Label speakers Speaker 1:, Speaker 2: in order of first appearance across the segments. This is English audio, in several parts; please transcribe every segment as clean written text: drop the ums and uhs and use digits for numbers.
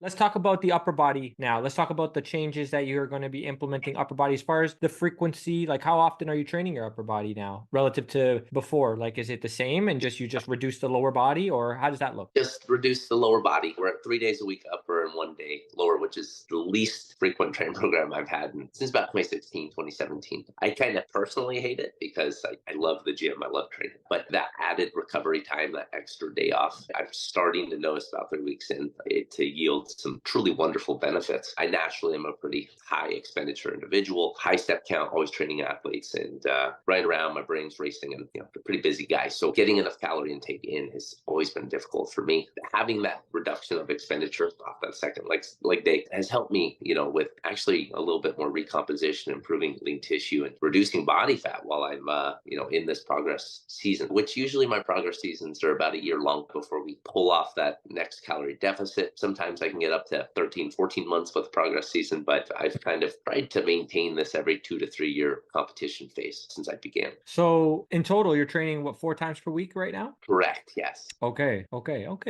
Speaker 1: Let's talk about the upper body now. Let's talk about the changes that you're going to be implementing upper body as far as the frequency. Like, how often are you training your upper body now relative to before? Like, is it the same and just you just reduce the lower body, or how does that look?
Speaker 2: Just reduce the lower body. We're at 3 days a week upper and 1 day lower, which is the least frequent training program I've had since about 2016, 2017. I kind of personally hate it because I love the gym. I love training. But that added recovery time, that extra day off, I'm starting to notice about 3 weeks in it to yield some truly wonderful benefits. I naturally am a pretty high expenditure individual, high step count, always training athletes, and right around my brain's racing, and a pretty busy guy. So getting enough calorie intake in has always been difficult for me. Having that reduction of expenditure off that second leg day has helped me, with actually a little bit more recomposition, improving lean tissue, and reducing body fat while I'm, in this progress season. Which usually my progress seasons are about a year long before we pull off that next calorie deficit. Sometimes I can get up to 13, 14 months with progress season, but I've kind of tried to maintain this every 2 to 3 year competition phase since I began.
Speaker 1: So in total, you're training what, 4 times per week right now?
Speaker 2: Correct. Yes.
Speaker 1: Okay,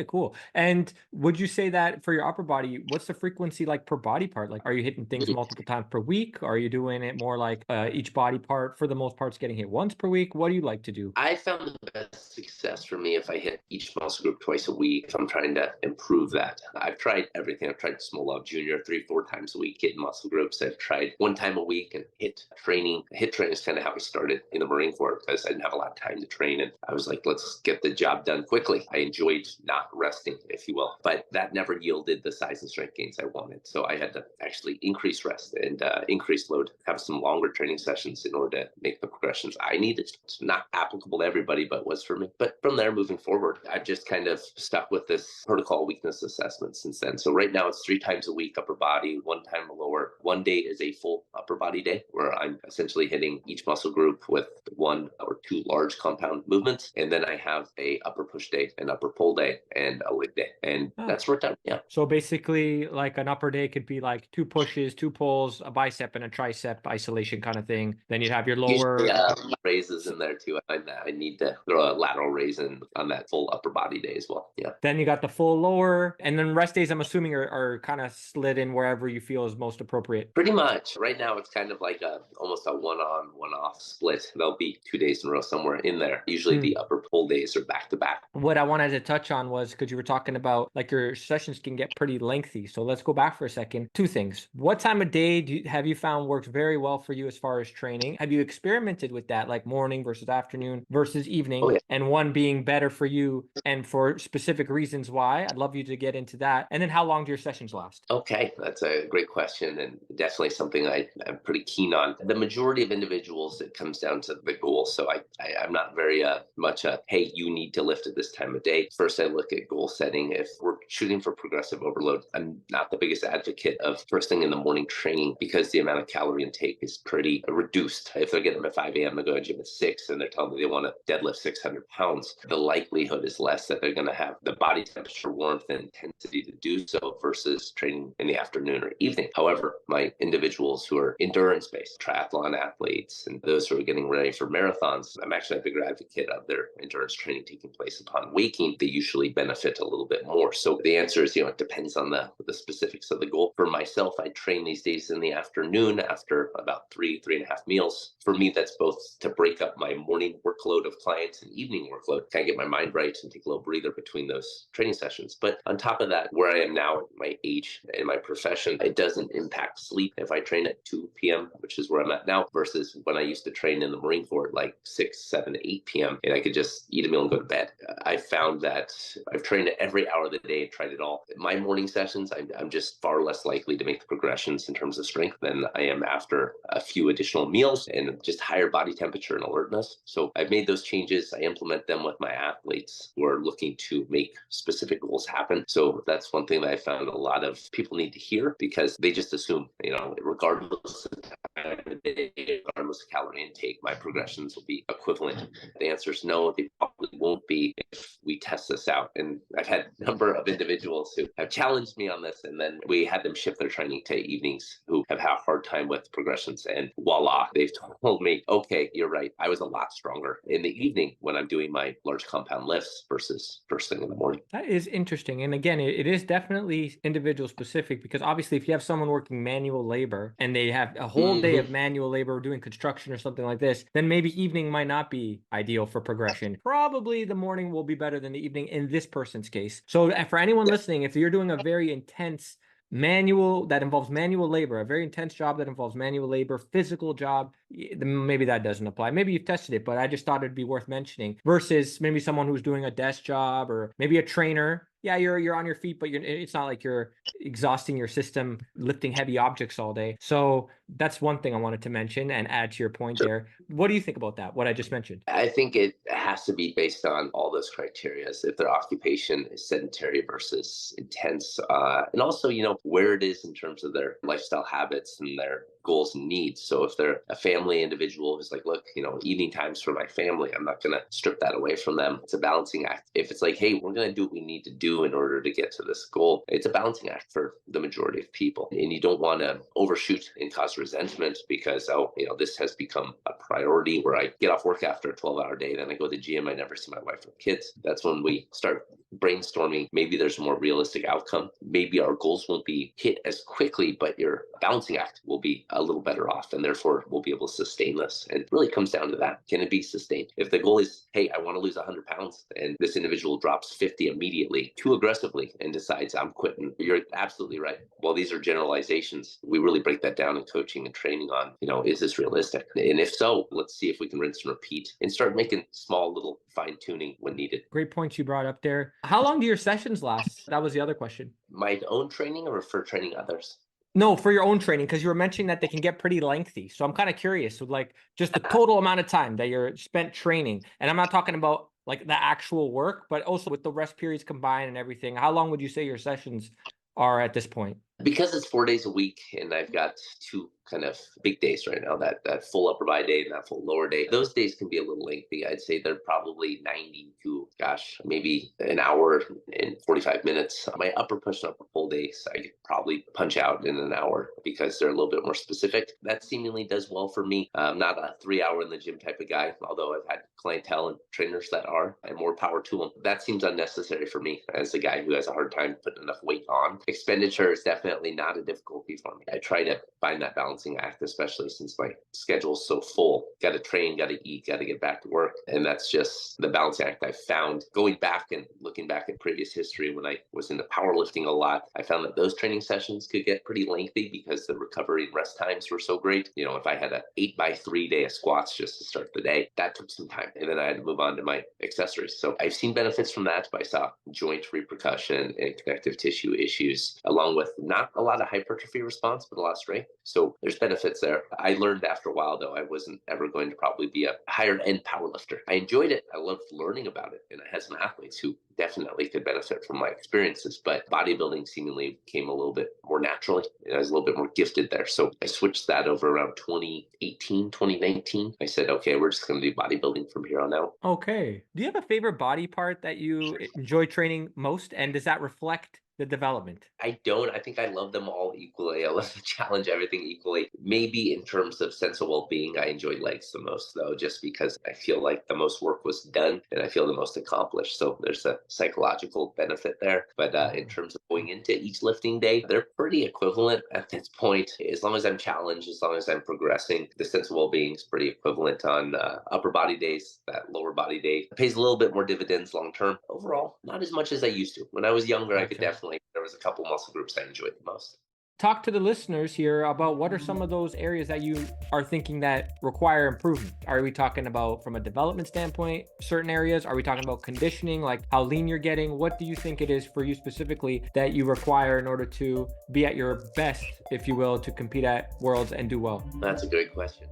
Speaker 1: cool. And would you say that for your upper body, what's the frequency like per body part? Like, are you hitting things multiple times per week? Are you doing it more like each body part, for the most part, is getting hit once per week? What do you like to do?
Speaker 2: I found the best success for me if I hit each muscle group twice a week, if I'm trying to improve that. I've tried everything. I've tried small love junior 3, 4 times a week, hitting muscle groups. I've tried 1 time a week, and hit training. Hit training is kind of how I started in the Marine Corps because I didn't have a lot of time to train. And I was like, let's get the job done quickly. I enjoyed not resting, if you will, but that never yielded the size and strength gains I wanted. So I had to actually increase rest and increase load, have some longer training sessions in order to make the progressions I needed. It's not applicable to everybody, but was for me. But from there, moving forward, I've just kind of stuck with this protocol weakness assessment since then. So right now it's 3 times a week upper body, 1 time lower. 1 day is a full upper body day where I'm essentially hitting each muscle group with 1 or 2 large compound movements. And then I have a upper push day, an upper pull day, and a leg day. And that's worked out. Yeah.
Speaker 1: So basically, like an upper day could be like 2 pushes, 2 pulls, a bicep and a tricep isolation kind of thing. Then you'd have your lower.
Speaker 2: Usually, raises in there too. I need to throw a lateral raise in on that full upper body day as well. Yeah.
Speaker 1: Then you got the full lower, and then rest days, I'm assuming, are kind of slid in wherever you feel is most appropriate.
Speaker 2: Pretty much. Right now, it's kind of like almost a one-on, one-off split. There'll be 2 days in a row somewhere in there. Usually the upper pull days are back to back.
Speaker 1: What I wanted to touch on was, because you were talking about like your sessions can get pretty lengthy. So let's go back for a second. 2 things. What time of day have you found works very well for you as far as training? Have you experimented with that, like morning versus afternoon versus evening?
Speaker 2: Oh, yeah.
Speaker 1: And one being better for you and for specific reasons why? I'd love you to get into that. And then how long do your sessions last?
Speaker 2: Okay, that's a great question, and definitely something I'm pretty keen on. The majority of individuals, it comes down to the goal. So I'm not very much hey, you need to lift at this time of day. First, I look at goal setting. If we're shooting for progressive overload, I'm not the biggest advocate of first thing in the morning training because the amount of calorie intake is pretty reduced. If they're getting them at 5 a.m. to go to gym at 6 and they're telling me they want to deadlift 600 pounds, the likelihood is less that they're going to have the body temperature, warmth, and intensity to do so versus training in the afternoon or evening. However, my individuals who are endurance-based, triathlon athletes, and those who are getting ready for marathons, I'm actually a bigger advocate of their endurance training taking place upon waking. They usually benefit a little bit more. So the answer is, it depends on the specifics of the goal. For myself, I train these days in the afternoon after about 3.5 meals. For me, that's both to break up my morning workload of clients and evening workload, kind of get my mind right and take a little breather between those training sessions. But on top of that, where I am now at my age and my profession, it doesn't impact sleep if I train at 2 p.m., which is where I'm at now, versus when I used to train in the Marine Corps at like 6, 7, 8 p.m. and I could just eat a meal and go to bed. I found that I've trained every hour of the day and tried it all. My morning sessions, I'm just far less likely to make the progressions in terms of strength than I am after a few additional meals and just higher body temperature and alertness. So I've made those changes. I implement them with my athletes who are looking to make specific goals happen. So that's one thing that I found a lot of people need to hear because they just assume, regardless of the of day, regardless of calorie intake, my progressions will be equivalent? The answer is no, they probably won't be if we test this out. And I've had a number of individuals who have challenged me on this, and then we had them shift their training to evenings who have had a hard time with progressions. And voila, they've told me, okay, you're right. I was a lot stronger in the evening when I'm doing my large compound lifts versus first thing in the morning.
Speaker 1: That is interesting. And again, it is definitely individual specific, because obviously if you have someone working manual labor and they have a whole day of manual labor doing construction or something like this, then maybe evening might not be ideal for progression. Probably the morning will be better than the evening in this person's case. So for anyone listening, if you're doing a very intense manual that involves manual labor, a very intense job that involves manual labor, physical job, then maybe that doesn't apply. Maybe you've tested it, but I just thought it'd be worth mentioning, versus maybe someone who's doing a desk job or maybe a trainer. Yeah, you're on your feet, but it's not like you're exhausting your system lifting heavy objects all day. So that's one thing I wanted to mention and add to your point there. What do you think about that, what I just mentioned?
Speaker 2: I think it has to be based on all those criteria. If their occupation is sedentary versus intense, and also, where it is in terms of their lifestyle habits and their goals and needs. So if they're a family individual who's like, look, evening times for my family, I'm not going to strip that away from them. It's a balancing act. If it's like, hey, we're going to do what we need to do in order to get to this goal, it's a balancing act for the majority of people. And you don't want to overshoot and cause resentment because, this has become a priority where I get off work after a 12-hour day, then I go to the gym, I never see my wife or kids. That's when we start brainstorming. Maybe there's a more realistic outcome. Maybe our goals won't be hit as quickly, but your balancing act will be a little better off, and therefore we'll be able to sustain this. And it really comes down to that. Can it be sustained? If the goal is, hey, I want to lose 100 pounds, and this individual drops 50 immediately, too aggressively, and decides I'm quitting, you're absolutely right. Well, these are generalizations. We really break that down in coaching and training on, is this realistic? And if so, let's see if we can rinse and repeat and start making small little fine tuning when needed.
Speaker 1: Great points you brought up there. How long do your sessions last? That was the other question.
Speaker 2: My own training or for training others?
Speaker 1: No, for your own training, because you were mentioning that they can get pretty lengthy. So I'm kind of curious with just the total amount of time that you're spent training. And I'm not talking about like the actual work, but also with the rest periods combined and everything. How long would you say your sessions are at this point?
Speaker 2: Because it's 4 days a week and I've got two kind of big days right now, that full upper body day and that full lower day, those days can be a little lengthy. I'd say they're probably 90 to, maybe an hour and 45 minutes. My upper push and upper pull days, I could probably punch out in an hour because they're a little bit more specific. That seemingly does well for me. I'm not a 3 hour in the gym type of guy, although I've had clientele and trainers that are, and more power to them. That seems unnecessary for me as a guy who has a hard time putting enough weight on. Expenditure is definitely not a difficulty for me. I try to find that balancing act, especially since my schedule's so full. Got to train, got to eat, got to get back to work. And that's just the balancing act I found. Going back and looking back at previous history when I was into powerlifting a lot, I found that those training sessions could get pretty lengthy because the recovery and rest times were so great. If I had an 8x3 day of squats just to start the day, that took some time. And then I had to move on to my accessories. So I've seen benefits from that, but I saw joint repercussion and connective tissue issues, along with not a lot of hypertrophy response, but a lot of strength. So there's benefits there. I learned after a while, though, I wasn't ever going to probably be a higher end powerlifter. I enjoyed it. I loved learning about it. And I had some athletes who definitely could benefit from my experiences, but bodybuilding seemingly came a little bit more naturally. And I was a little bit more gifted there. So I switched that over around 2018, 2019. I said, okay, we're just going to do bodybuilding from here on out.
Speaker 1: Okay. Do you have a favorite body part that you enjoy training most? And does that reflect the development?
Speaker 2: I don't. I think I love them all equally. I love to challenge everything equally. Maybe in terms of sense of well-being, I enjoy legs the most, though, just because I feel like the most work was done and I feel the most accomplished. So there's a psychological benefit there. But in terms of going into each lifting day, they're pretty equivalent at this point. As long as I'm challenged, as long as I'm progressing, the sense of well-being is pretty equivalent on upper body days. That lower body day pays a little bit more dividends long-term. Overall, not as much as I used to. When I was younger, I could definitely, there was a couple muscle groups I enjoyed the most.
Speaker 1: Talk to the listeners here about what are some of those areas that you are thinking that require improvement. Are we talking about from a development standpoint, certain areas? Are we talking about conditioning, like how lean you're getting? What do you think it is for you specifically that you require in order to be at your best, if you will, to compete at Worlds and do well?
Speaker 2: That's a great question.